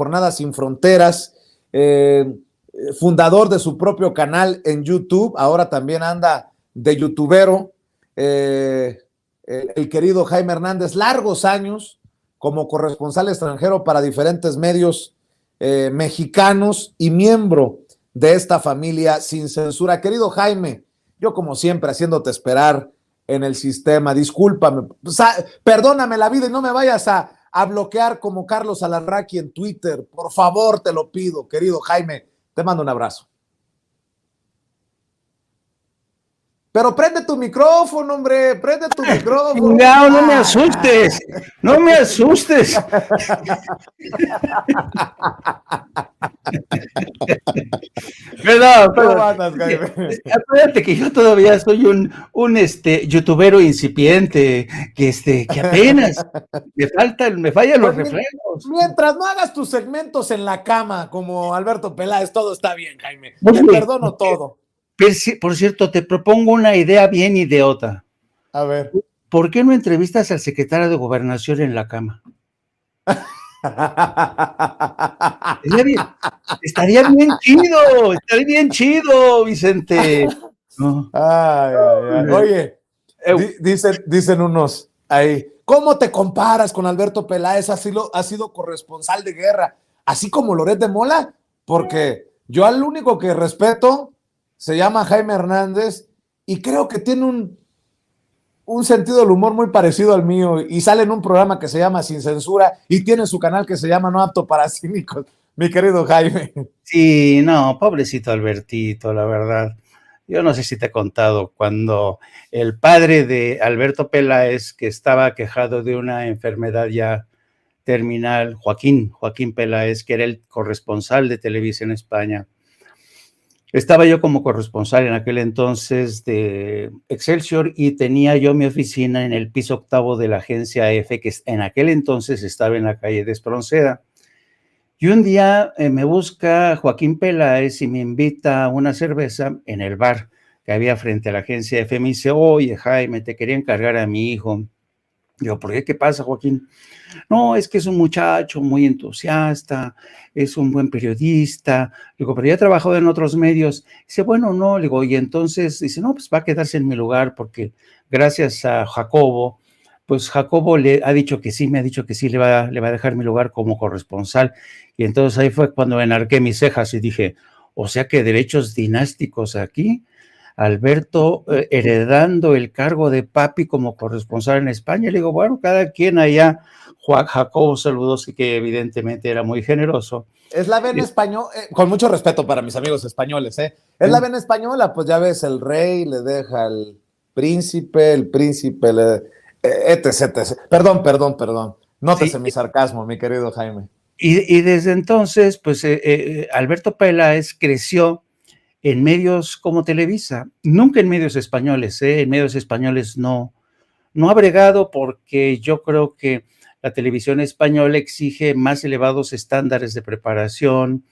Jornada Sin Fronteras, fundador de su propio canal en YouTube, ahora también anda de youtubero, el querido Jaime Hernández, largos años como corresponsal extranjero para diferentes medios mexicanos y miembro de esta familia Sin Censura. Querido Jaime, yo como siempre haciéndote esperar en el sistema, discúlpame, perdóname la vida y no me vayas a bloquear como Carlos Alarraqui en Twitter, por favor, te lo pido, querido Jaime, te mando un abrazo. Pero prende tu micrófono, hombre, prende tu micrófono. No, no me asustes, no me asustes. Perdón, ¿Cómo andas, Jaime? Acuérdate que yo todavía soy un youtubero incipiente, que apenas me fallan los reflejos. Mientras no hagas tus segmentos en la cama como Alberto Peláez, todo está bien, Jaime. Te perdono todo. Por cierto, te propongo una idea bien idiota. A ver. ¿Por qué no entrevistas al secretario de Gobernación en la cama? Estaría bien chido, Vicente. No. Oye, dicen unos ahí, ¿cómo te comparas con Alberto Peláez? Has sido corresponsal de guerra, así como Loret de Mola, porque yo al único que respeto se llama Jaime Hernández y creo que tiene un sentido del humor muy parecido al mío y sale en un programa que se llama Sin Censura y tiene su canal que se llama No Apto para Cínicos, mi querido Jaime. Sí, no, pobrecito Albertito, la verdad. Yo no sé si te he contado cuando el padre de Alberto Peláez, que estaba quejado de una enfermedad ya terminal, Joaquín Peláez, que era el corresponsal de Televisa en España. Estaba yo como corresponsal en aquel entonces de Excelsior y tenía yo mi oficina en el piso 8º de la agencia F, que en aquel entonces estaba en la calle de Espronceda. Y un día me busca Joaquín Peláez y me invita a una cerveza en el bar que había frente a la agencia F. Me dice, oye, Jaime, te quería encargar a mi hijo. Yo, ¿por qué? ¿Qué pasa, Joaquín? No, es que es un muchacho muy entusiasta, es un buen periodista. Digo, pero ya ha trabajado en otros medios. Dice, bueno, no. Le digo, y entonces, dice, no, pues va a quedarse en mi lugar porque gracias a Jacobo, pues Jacobo le ha dicho que sí, me ha dicho que sí, le va a dejar mi lugar como corresponsal. Y entonces ahí fue cuando enarqué mis cejas y dije, o sea que derechos dinásticos aquí. Alberto heredando el cargo de papi como corresponsal en España. Le digo, bueno, cada quien allá. Jacobo saludos y que evidentemente era muy generoso. Es la vena española, con mucho respeto para mis amigos españoles, es la vena española, pues ya ves, el rey le deja al príncipe, el príncipe le... etc. Perdón. Nótese mi sarcasmo, mi querido Jaime. Y desde entonces, pues Alberto Peláez creció en medios como Televisa, nunca en medios españoles, en medios españoles no ha bregado porque yo creo que la televisión española exige más elevados estándares de preparación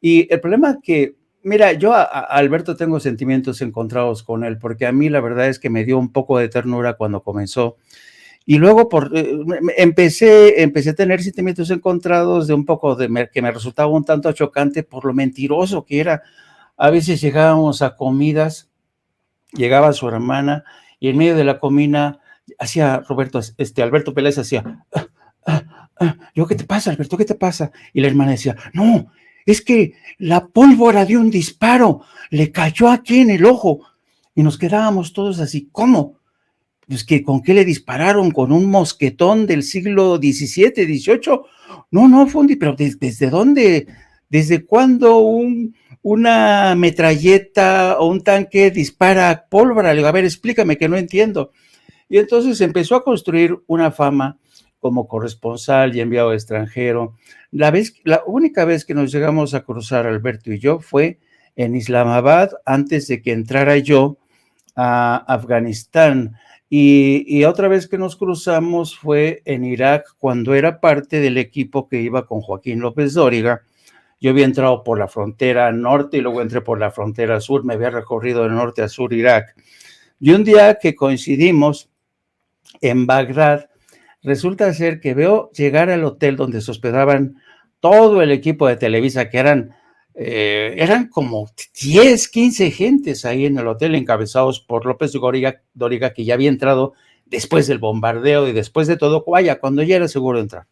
y el problema que, mira, yo a Alberto tengo sentimientos encontrados con él porque a mí la verdad es que me dio un poco de ternura cuando comenzó y luego empecé a tener sentimientos encontrados de un poco que me resultaba un tanto chocante por lo mentiroso que era. A veces llegábamos a comidas, llegaba su hermana y en medio de la comida hacía Alberto Peláez hacía, yo, ¿qué te pasa, Alberto? ¿Qué te pasa? Y la hermana decía, no, es que la pólvora dio un disparo, le cayó aquí en el ojo. Y nos quedábamos todos así, ¿cómo? Pues que ¿con qué le dispararon? ¿Con un mosquetón del siglo XVII, XVIII? No, fue pero ¿desde dónde? ¿Desde cuándo una metralleta o un tanque dispara pólvora? Le digo, a ver, explícame que no entiendo. Y entonces empezó a construir una fama como corresponsal y enviado extranjero. La única vez que nos llegamos a cruzar, Alberto y yo, fue en Islamabad, antes de que entrara yo a Afganistán. Y otra vez que nos cruzamos fue en Irak, cuando era parte del equipo que iba con Joaquín López Dóriga. Yo había entrado por la frontera norte y luego entré por la frontera sur, me había recorrido de norte a sur Irak. Y un día que coincidimos en Bagdad, resulta ser que veo llegar al hotel donde se hospedaban todo el equipo de Televisa, que eran como 10, 15 gentes ahí en el hotel, encabezados por López Dóriga, que ya había entrado después del bombardeo y después de todo, vaya, cuando ya era seguro entrar.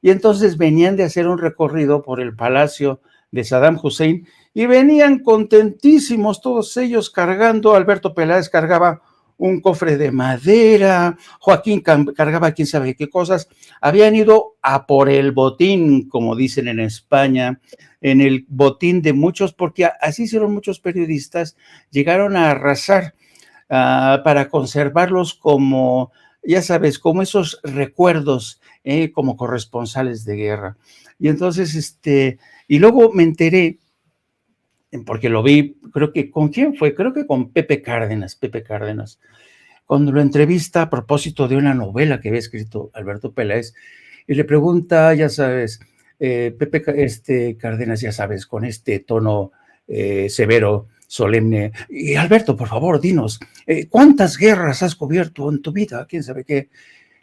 Y entonces venían de hacer un recorrido por el palacio de Saddam Hussein y venían contentísimos todos ellos cargando. Alberto Peláez cargaba un cofre de madera, Joaquín cargaba quién sabe qué cosas. Habían ido a por el botín, como dicen en España, en el botín de muchos, porque así hicieron muchos periodistas, llegaron a arrasar para conservarlos como, ya sabes, como esos recuerdos, como corresponsales de guerra. Y entonces, y luego me enteré, porque lo vi, creo que, ¿con quién fue? Creo que con Pepe Cárdenas, cuando lo entrevista a propósito de una novela que había escrito Alberto Peláez, y le pregunta, ya sabes, Pepe Cárdenas, ya sabes, con este tono severo, solemne, y Alberto, por favor, dinos, ¿cuántas guerras has cubierto en tu vida? ¿Quién sabe qué?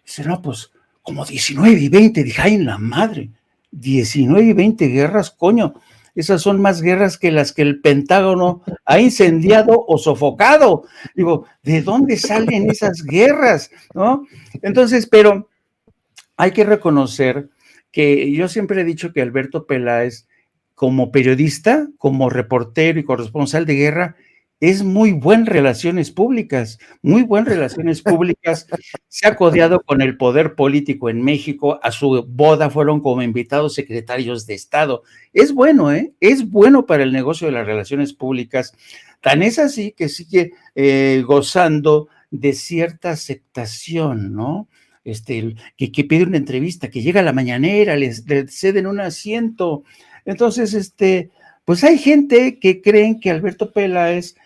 Dice, no, pues, como 19 y 20, dije, ay, en la madre, 19 y 20 guerras, coño, esas son más guerras que las que el Pentágono ha incendiado o sofocado. Digo, ¿de dónde salen esas guerras? ¿No? Entonces, pero hay que reconocer que yo siempre he dicho que Alberto Peláez, como periodista, como reportero y corresponsal de guerra, es muy buen relaciones públicas, se ha codeado con el poder político en México, a su boda fueron como invitados secretarios de Estado. Es bueno, es bueno para el negocio de las relaciones públicas, tan es así que sigue gozando de cierta aceptación, ¿no? Que pide una entrevista, que llega a la mañanera, le ceden un asiento. Entonces, pues hay gente que creen que Alberto Peláez,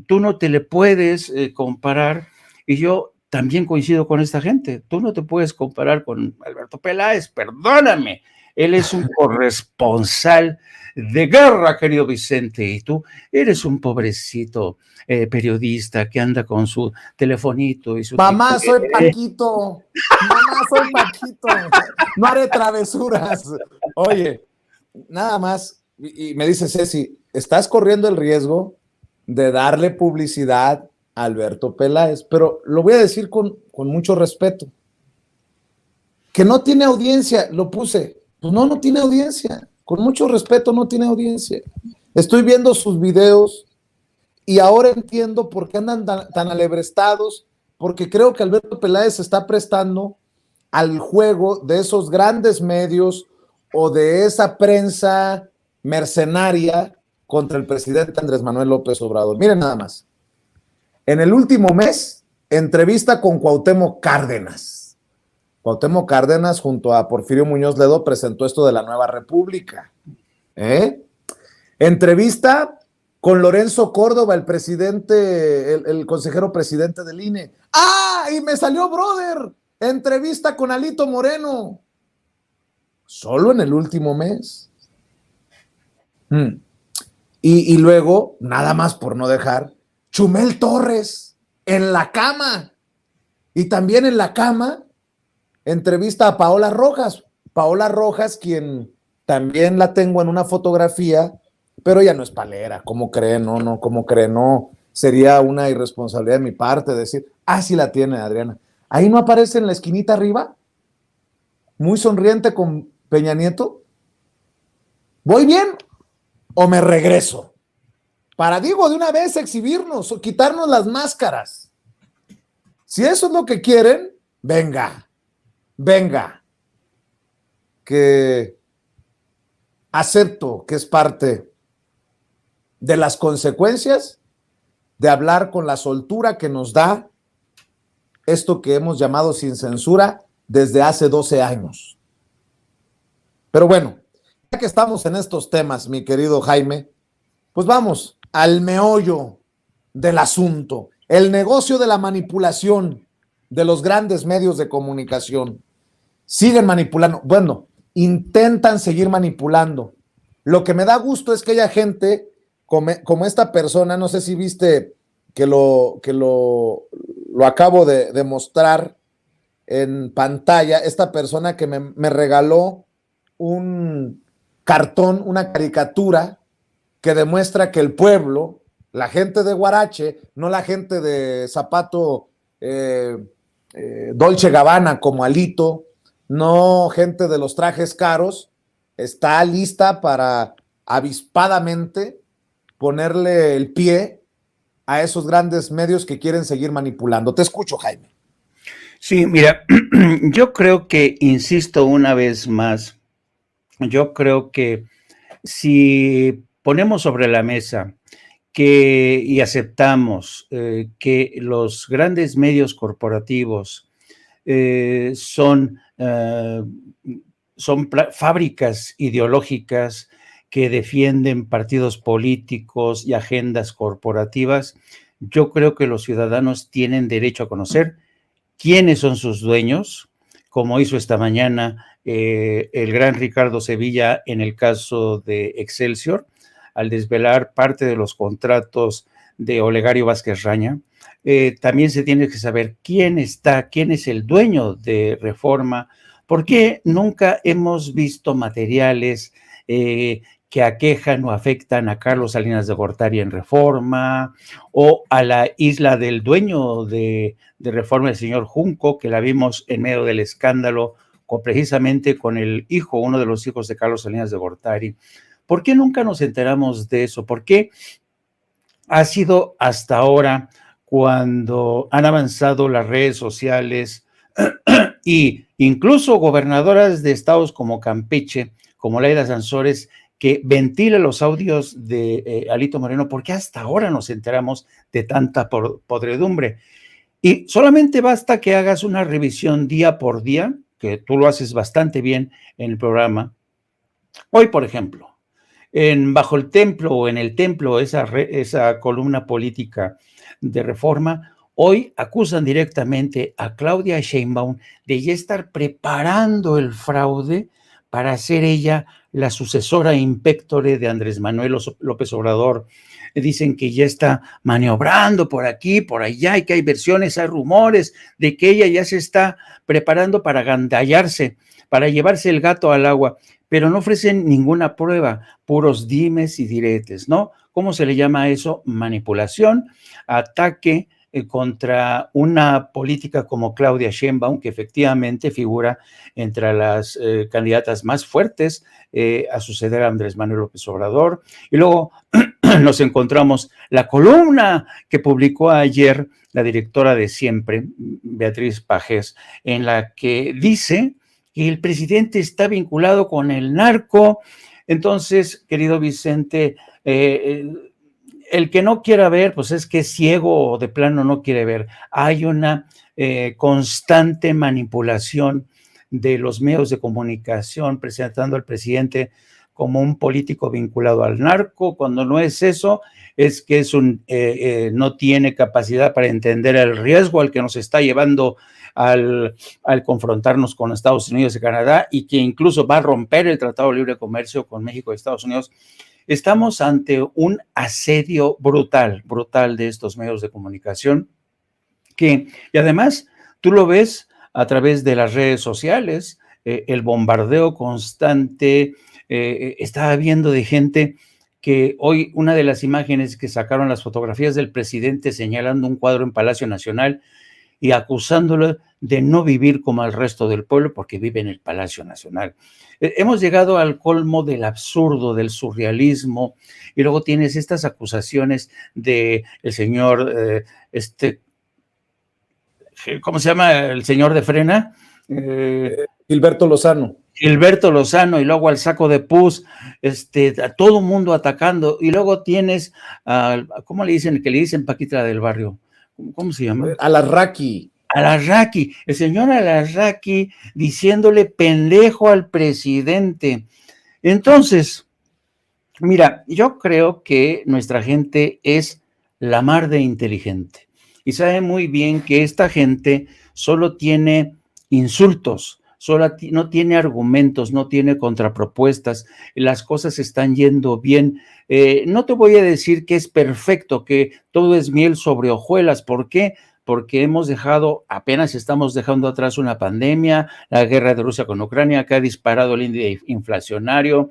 tú no te le puedes comparar, y yo también coincido con esta gente, tú no te puedes comparar con Alberto Peláez, perdóname, él es un corresponsal de guerra, querido Vicente, y tú eres un pobrecito periodista que anda con su telefonito y su... Mamá, soy Paquito. Mamá, soy Paquito. No haré travesuras. Oye, nada más, y me dice Ceci, estás corriendo el riesgo de darle publicidad a Alberto Peláez, pero lo voy a decir con mucho respeto. Que no tiene audiencia, lo puse. Pues no tiene audiencia. Con mucho respeto, no tiene audiencia. Estoy viendo sus videos y ahora entiendo por qué andan tan alebrestados, porque creo que Alberto Peláez se está prestando al juego de esos grandes medios o de esa prensa mercenaria contra el presidente Andrés Manuel López Obrador. Miren nada más. En el último mes, entrevista con Cuauhtémoc Cárdenas. Cuauhtémoc Cárdenas junto a Porfirio Muñoz Ledo presentó esto de la Nueva República. Entrevista con Lorenzo Córdoba, el presidente, el consejero presidente del INE. ¡Ah! Y me salió, brother, entrevista con Alito Moreno. Solo en el último mes. Y luego, nada más por no dejar, Chumel Torres, en la cama. Y también en la cama, entrevista a Paola Rojas. Paola Rojas, quien también la tengo en una fotografía, pero ella no es palera. ¿Cómo creen? No, ¿cómo creen? No, sería una irresponsabilidad de mi parte decir, sí la tiene Adriana. Ahí no aparece en la esquinita arriba, muy sonriente con Peña Nieto. ¿Voy bien o me regreso? Para, digo, de una vez exhibirnos o quitarnos las máscaras. Si eso es lo que quieren, venga, que acepto que es parte de las consecuencias de hablar con la soltura que nos da esto que hemos llamado sin censura desde hace 12 años. Pero bueno, ya que estamos en estos temas, mi querido Jaime, pues vamos al meollo del asunto, el negocio de la manipulación de los grandes medios de comunicación. Siguen manipulando, bueno, intentan seguir manipulando. Lo que me da gusto es que haya gente como esta persona, no sé si viste que lo acabo de mostrar en pantalla, esta persona que me regaló un cartón, una caricatura que demuestra que el pueblo, la gente de Huarache, no la gente de zapato Dolce Gabbana como Alito, no gente de los trajes caros, está lista para avispadamente ponerle el pie a esos grandes medios que quieren seguir manipulando. Te escucho, Jaime. Sí, mira, yo creo que, insisto una vez más, yo creo que si ponemos sobre la mesa y aceptamos que los grandes medios corporativos son fábricas ideológicas que defienden partidos políticos y agendas corporativas, yo creo que los ciudadanos tienen derecho a conocer quiénes son sus dueños, como hizo esta mañana el gran Ricardo Sevilla en el caso de Excelsior, al desvelar parte de los contratos de Olegario Vázquez Raña. También se tiene que saber quién es el dueño de Reforma, porque nunca hemos visto materiales que aquejan o afectan a Carlos Salinas de Gortari en Reforma, o a la isla del dueño de Reforma, el señor Junco, que la vimos en medio del escándalo precisamente con el hijo, uno de los hijos de Carlos Salinas de Gortari. ¿Por qué nunca nos enteramos de eso? ¿Por qué ha sido hasta ahora, cuando han avanzado las redes sociales y incluso gobernadoras de estados como Campeche, como Laida Sansores, que ventila los audios de Alito Moreno? ¿Por qué hasta ahora nos enteramos de tanta podredumbre? Y solamente basta que hagas una revisión día por día, que tú lo haces bastante bien en el programa. Hoy, por ejemplo, Bajo el Templo o en el Templo, esa columna política de Reforma, hoy acusan directamente a Claudia Sheinbaum de ya estar preparando el fraude para ser ella la sucesora in pectore de Andrés Manuel López Obrador. Dicen que ya está maniobrando por aquí, por allá, y que hay versiones, hay rumores de que ella ya se está preparando para agandallarse, para llevarse el gato al agua, pero no ofrecen ninguna prueba, puros dimes y diretes, ¿no? ¿Cómo se le llama a eso? Manipulación, ataque contra una política como Claudia Sheinbaum, que efectivamente figura entre las candidatas más fuertes a suceder a Andrés Manuel López Obrador. Y luego nos encontramos la columna que publicó ayer la directora de Siempre, Beatriz Pajés, en la que dice que el presidente está vinculado con el narco. Entonces, querido Vicente, el que no quiera ver, pues es que es ciego o de plano no quiere ver. Hay una constante manipulación de los medios de comunicación presentando al presidente como un político vinculado al narco. Cuando no es eso, es que no tiene capacidad para entender el riesgo al que nos está llevando al confrontarnos con Estados Unidos y Canadá, y que incluso va a romper el Tratado de Libre Comercio con México y Estados Unidos. Estamos ante un asedio brutal de estos medios de comunicación, y además tú lo ves a través de las redes sociales, el bombardeo constante. Estaba viendo de gente que hoy, una de las imágenes que sacaron, las fotografías del presidente señalando un cuadro en Palacio Nacional y acusándolo de no vivir como el resto del pueblo porque vive en el Palacio Nacional. Hemos llegado al colmo del absurdo, del surrealismo, y luego tienes estas acusaciones de el señor, ¿cómo se llama el señor de Frena? Gilberto Lozano. Gilberto Lozano, y luego al saco de pus, a todo mundo atacando, y luego tienes, ¿cómo le dicen? Que le dicen Paquita del Barrio. ¿Cómo se llama? Alarraqui. Alarraqui, el señor Alarraqui diciéndole pendejo al presidente. Entonces, mira, yo creo que nuestra gente es la mar de inteligente y sabe muy bien que esta gente solo tiene insultos, no tiene argumentos, no tiene contrapropuestas, las cosas están yendo bien. No te voy a decir que es perfecto, que todo es miel sobre hojuelas. ¿Por qué? porque apenas estamos dejando atrás una pandemia, la guerra de Rusia con Ucrania, que ha disparado el índice inflacionario,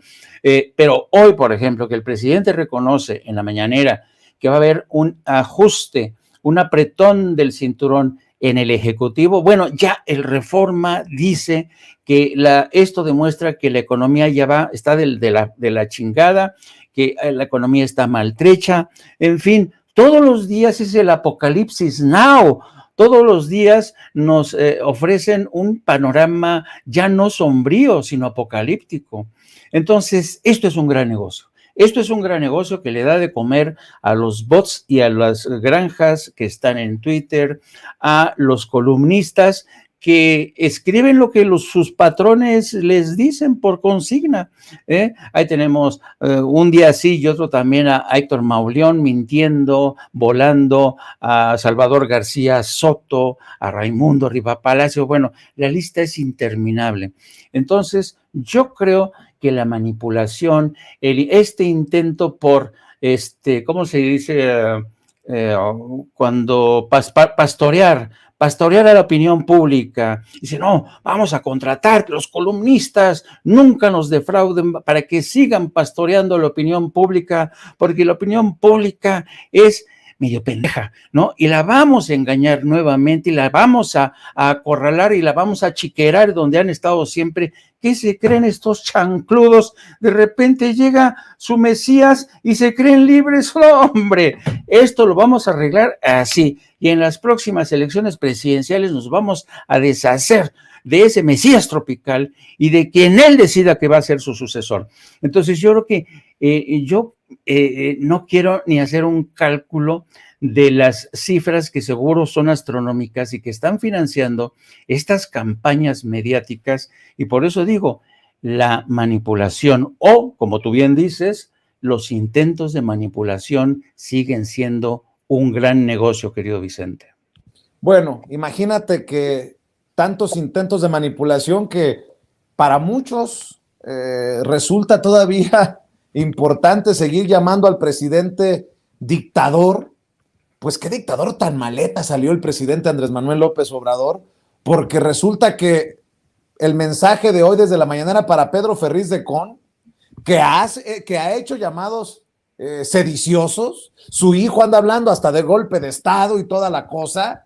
pero hoy, por ejemplo, que el presidente reconoce en la mañanera que va a haber un ajuste, un apretón del cinturón en el Ejecutivo, bueno, ya el Reforma dice que esto demuestra que la economía ya está de la chingada, que la economía está maltrecha, en fin, todos los días es el apocalipsis now. Todos los días nos ofrecen un panorama ya no sombrío, sino apocalíptico. Entonces, esto es un gran negocio. Esto es un gran negocio que le da de comer a los bots y a las granjas que están en Twitter, a los columnistas que escriben lo que sus patrones les dicen por consigna. Ahí tenemos un día así y otro también a Héctor Mauleón mintiendo, volando, a Salvador García Soto, a Raimundo Rivapalacio. Bueno, la lista es interminable. Entonces, yo creo que la manipulación, este intento por, ¿cómo se dice? Cuando pastorear a la opinión pública. Dice, no, vamos a contratar que los columnistas nunca nos defrauden para que sigan pastoreando la opinión pública, porque la opinión pública es medio pendeja, ¿no? Y la vamos a engañar nuevamente y la vamos a acorralar y la vamos a chiquerar donde han estado siempre. ¿Qué se creen estos chancludos? De repente llega su Mesías y se creen libres. ¡Oh, hombre! Esto lo vamos a arreglar así. Y en las próximas elecciones presidenciales nos vamos a deshacer de ese Mesías tropical y de quien él decida que va a ser su sucesor. Entonces yo creo que no quiero ni hacer un cálculo de las cifras que seguro son astronómicas y que están financiando estas campañas mediáticas, y por eso digo, la manipulación o, como tú bien dices, los intentos de manipulación siguen siendo un gran negocio, querido Vicente. Bueno, imagínate que tantos intentos de manipulación que para muchos resulta todavía importante seguir llamando al presidente dictador. Pues qué dictador tan maleta salió el presidente Andrés Manuel López Obrador, porque resulta que el mensaje de hoy desde la mañanera para Pedro Ferriz de Con, que ha hecho llamados sediciosos, su hijo anda hablando hasta de golpe de Estado y toda la cosa,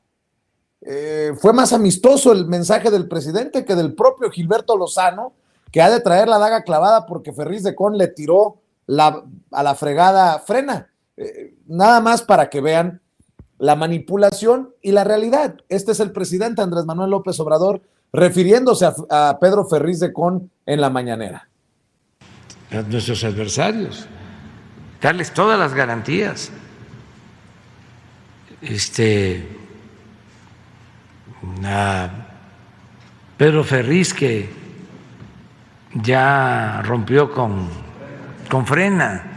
fue más amistoso el mensaje del presidente que del propio Gilberto Lozano, que ha de traer la daga clavada porque Ferriz de Con le tiró a la fregada frena. Nada más para que vean la manipulación y la realidad. Este es el presidente Andrés Manuel López Obrador refiriéndose a Pedro Ferriz de Con en la mañanera. A nuestros adversarios, darles todas las garantías. A Pedro Ferriz, que ya rompió con Frena,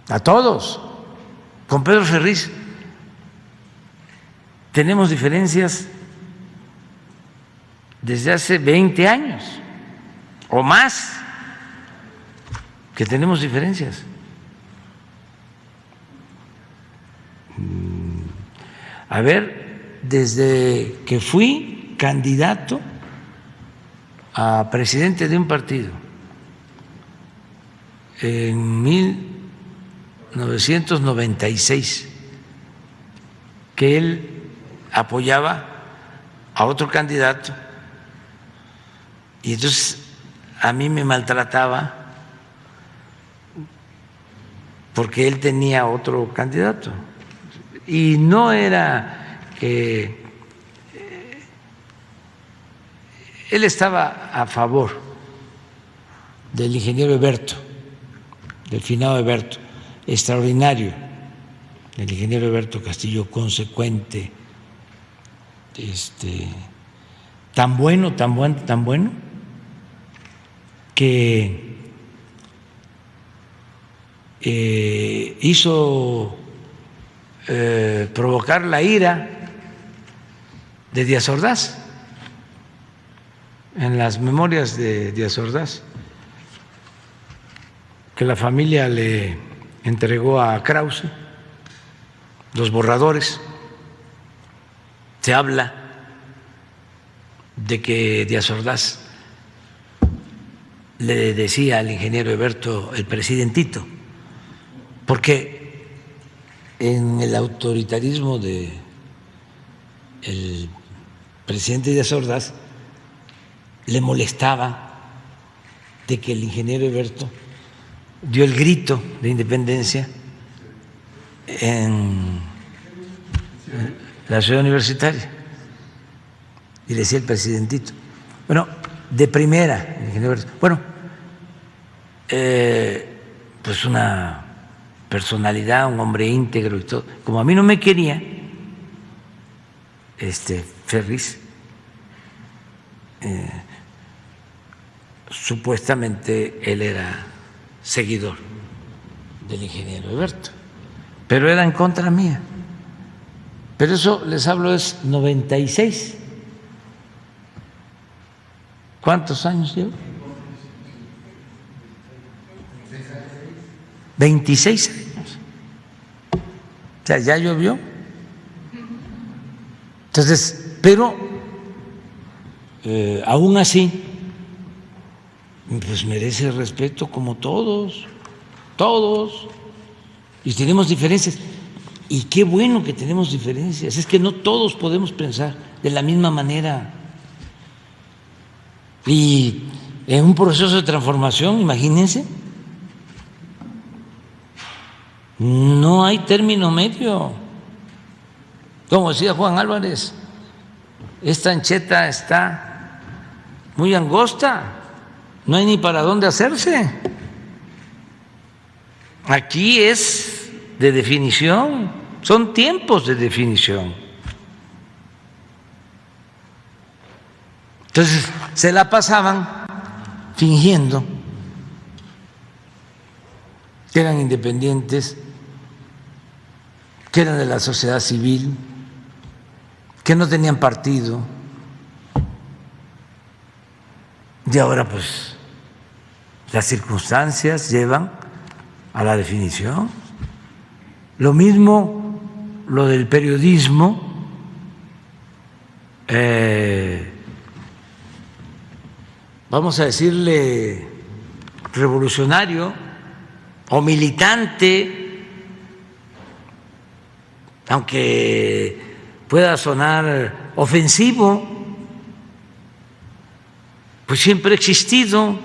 a todos. Con Pedro Ferriz tenemos diferencias desde hace 20 años o más que tenemos diferencias. A ver, desde que fui candidato a presidente de un partido en 1996, que él apoyaba a otro candidato y entonces a mí me maltrataba porque él tenía otro candidato y no era que él estaba a favor del ingeniero Eberto, del finado Eberto, extraordinario, el ingeniero Eberto Castillo, consecuente, tan bueno, que hizo provocar la ira de Díaz Ordaz. En las memorias de Díaz Ordaz, que la familia le entregó a Krause, los borradores, se habla de que Díaz Ordaz le decía al ingeniero Eberto el presidentito, porque en el autoritarismo de el presidente Díaz Ordaz le molestaba de que el ingeniero Eberto dio el grito de independencia en la ciudad universitaria, y decía el presidentito, bueno, de primera, el ingeniero Eberto, bueno, pues una personalidad, un hombre íntegro y todo, como a mí no me quería, Ferris, supuestamente él era seguidor del ingeniero Eberto, pero era en contra mía. Pero eso, les hablo, es 96. ¿Cuántos años llevo? 26 años. O sea, ya llovió. Entonces, pero aún así, pues merece respeto como todos, y tenemos diferencias. Y qué bueno que tenemos diferencias, es que no todos podemos pensar de la misma manera. Y en un proceso de transformación, imagínense, no hay término medio. Como decía Juan Álvarez, esta ancheta está muy angosta, no hay ni para dónde hacerse. Aquí es de definición, son tiempos de definición. Entonces se la pasaban fingiendo que eran independientes, que eran de la sociedad civil, que no tenían partido. Y ahora pues las circunstancias llevan a la definición. Lo mismo lo del periodismo, vamos a decirle revolucionario o militante, aunque pueda sonar ofensivo, pues siempre ha existido.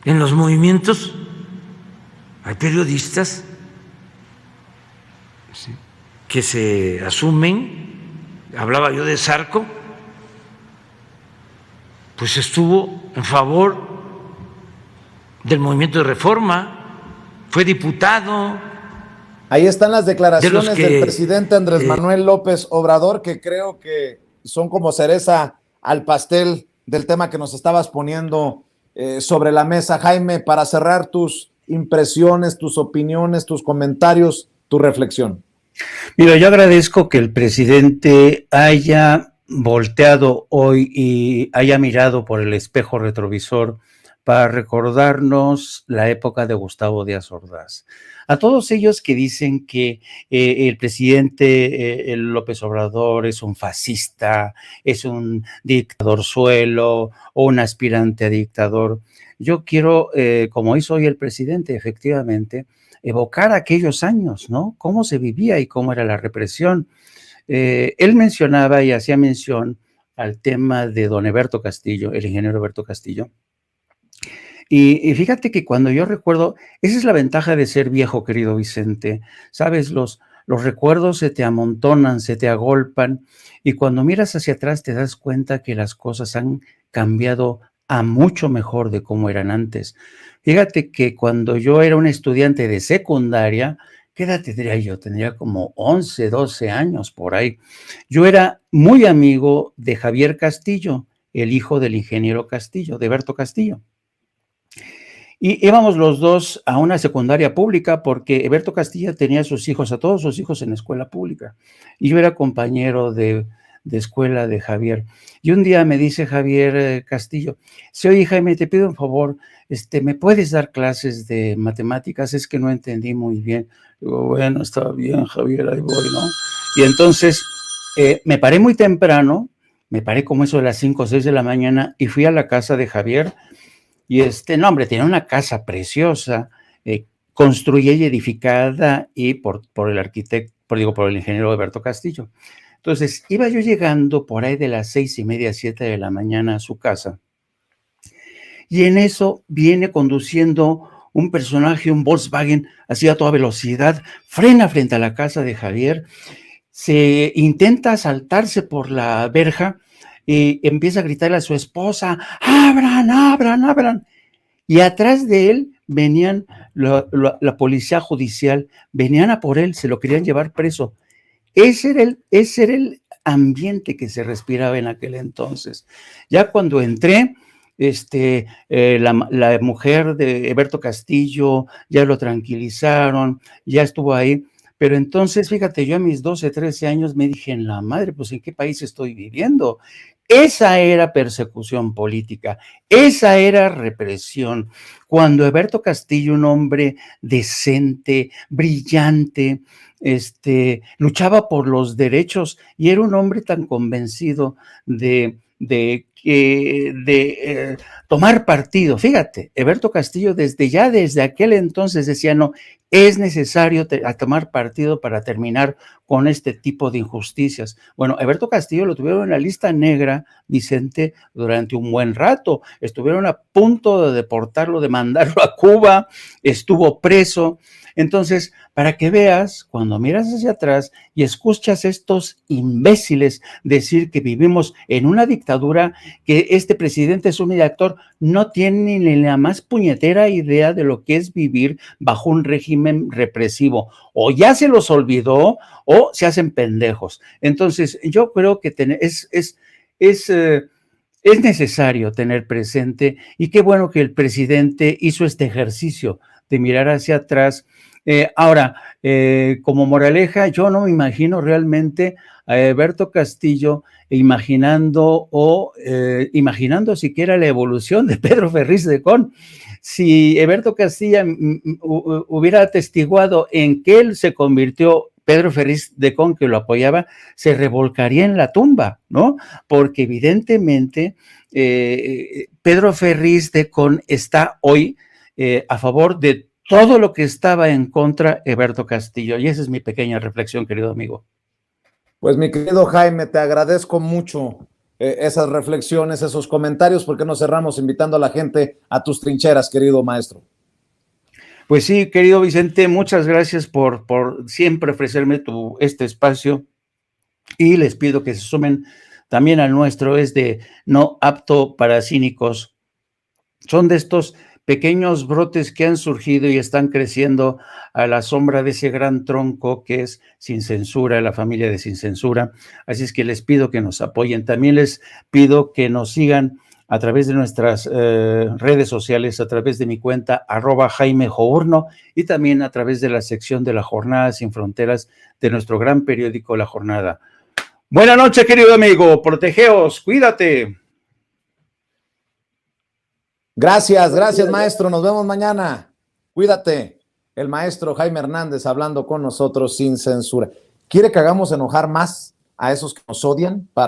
En los movimientos hay periodistas que se asumen, hablaba yo de Zarco, pues estuvo en favor del movimiento de reforma, fue diputado. Ahí están las declaraciones que, del presidente Andrés Manuel López Obrador, que creo que son como cereza al pastel del tema que nos estabas poniendo sobre la mesa. Jaime, para cerrar, tus impresiones, tus opiniones, tus comentarios, tu reflexión. Mira, yo agradezco que el presidente haya volteado hoy y haya mirado por el espejo retrovisor para recordarnos la época de Gustavo Díaz Ordaz. A todos ellos que dicen que el presidente López Obrador es un fascista, es un dictadorzuelo o un aspirante a dictador, yo quiero, como hizo hoy el presidente, efectivamente, evocar aquellos años, ¿no? Cómo se vivía y cómo era la represión. Él mencionaba y hacía mención al tema de don Eberto Castillo, el ingeniero Eberto Castillo. Y fíjate que cuando yo recuerdo, esa es la ventaja de ser viejo, querido Vicente, ¿sabes? Los recuerdos se te amontonan, se te agolpan, y cuando miras hacia atrás te das cuenta que las cosas han cambiado a mucho mejor de cómo eran antes. Fíjate que cuando yo era un estudiante de secundaria, ¿qué edad tendría yo? Tendría como 11, 12 años por ahí. Yo era muy amigo de Javier Castillo, el hijo del ingeniero Castillo, de Eberto Castillo. Y íbamos los dos a una secundaria pública porque Eberto Castillo tenía a sus hijos, a todos sus hijos en escuela pública. Y yo era compañero de de escuela de Javier. Y un día me dice Javier Castillo, sí, oye Jaime, te pido un favor, ¿me puedes dar clases de matemáticas? Es que no entendí muy bien. Digo, bueno, está bien, Javier, ahí voy, ¿no? Y entonces me paré muy temprano, me paré como eso de las 5 o 6 de la mañana y fui a la casa de Javier. Y no, hombre, tenía una casa preciosa, construida y edificada y por el arquitecto, por el ingeniero Alberto Castillo. Entonces, iba yo llegando por ahí de las 6:30, 7 de la mañana a su casa. Y en eso viene conduciendo un personaje, un Volkswagen, así a toda velocidad, frena frente a la casa de Javier, se intenta saltarse por la verja y empieza a gritarle a su esposa, abran, abran, abran. Y atrás de él venían la policía judicial, venían a por él, se lo querían llevar preso. Ese era el ambiente que se respiraba en aquel entonces. Ya cuando entré, la mujer de Eberto Castillo ya lo tranquilizaron, ya estuvo ahí. Pero entonces, fíjate, yo a mis 12, 13 años me dije, en la madre, pues ¿en qué país estoy viviendo? Esa era persecución política, esa era represión. Cuando Eberto Castillo, un hombre decente, brillante, luchaba por los derechos y era un hombre tan convencido de tomar partido. Fíjate, Eberto Castillo desde aquel entonces decía, no, es necesario tomar partido para terminar con este tipo de injusticias. Bueno, Eberto Castillo lo tuvieron en la lista negra, Vicente, durante un buen rato. Estuvieron a punto de deportarlo, de mandarlo a Cuba, estuvo preso. Entonces, para que veas, cuando miras hacia atrás y escuchas estos imbéciles decir que vivimos en una dictadura, que este presidente es un dictador, no tienen ni la más puñetera idea de lo que es vivir bajo un régimen represivo. O ya se los olvidó o se hacen pendejos. Entonces, yo creo que es necesario tener presente, y qué bueno que el presidente hizo este ejercicio de mirar hacia atrás. Ahora, como moraleja, yo no me imagino realmente a Eberto Castillo imaginando siquiera la evolución de Pedro Ferriz de Con. Si Eberto Castillo hubiera atestiguado en que él se convirtió, Pedro Ferriz de Con, que lo apoyaba, se revolcaría en la tumba, ¿no? Porque evidentemente Pedro Ferriz de Con está hoy a favor de todo lo que estaba en contra Eberto Castillo. Y esa es mi pequeña reflexión, querido amigo. Pues mi querido Jaime, te agradezco mucho esas reflexiones, esos comentarios. ¿Por qué no cerramos invitando a la gente a tus trincheras, querido maestro? Pues sí, querido Vicente, muchas gracias por siempre ofrecerme este espacio, y les pido que se sumen también al nuestro, es de No Apto para Cínicos. Son de estos pequeños brotes que han surgido y están creciendo a la sombra de ese gran tronco que es Sin Censura, la familia de Sin Censura. Así es que les pido que nos apoyen. También les pido que nos sigan a través de nuestras redes sociales, a través de mi cuenta @JaimeJourno, y también a través de la sección de La Jornada Sin Fronteras de nuestro gran periódico La Jornada. Buenas noches, querido amigo. Protegeos, cuídate. Gracias, maestro. Nos vemos mañana. Cuídate. El maestro Jaime Hernández hablando con nosotros sin censura. ¿Quiere que hagamos enojar más a esos que nos odian para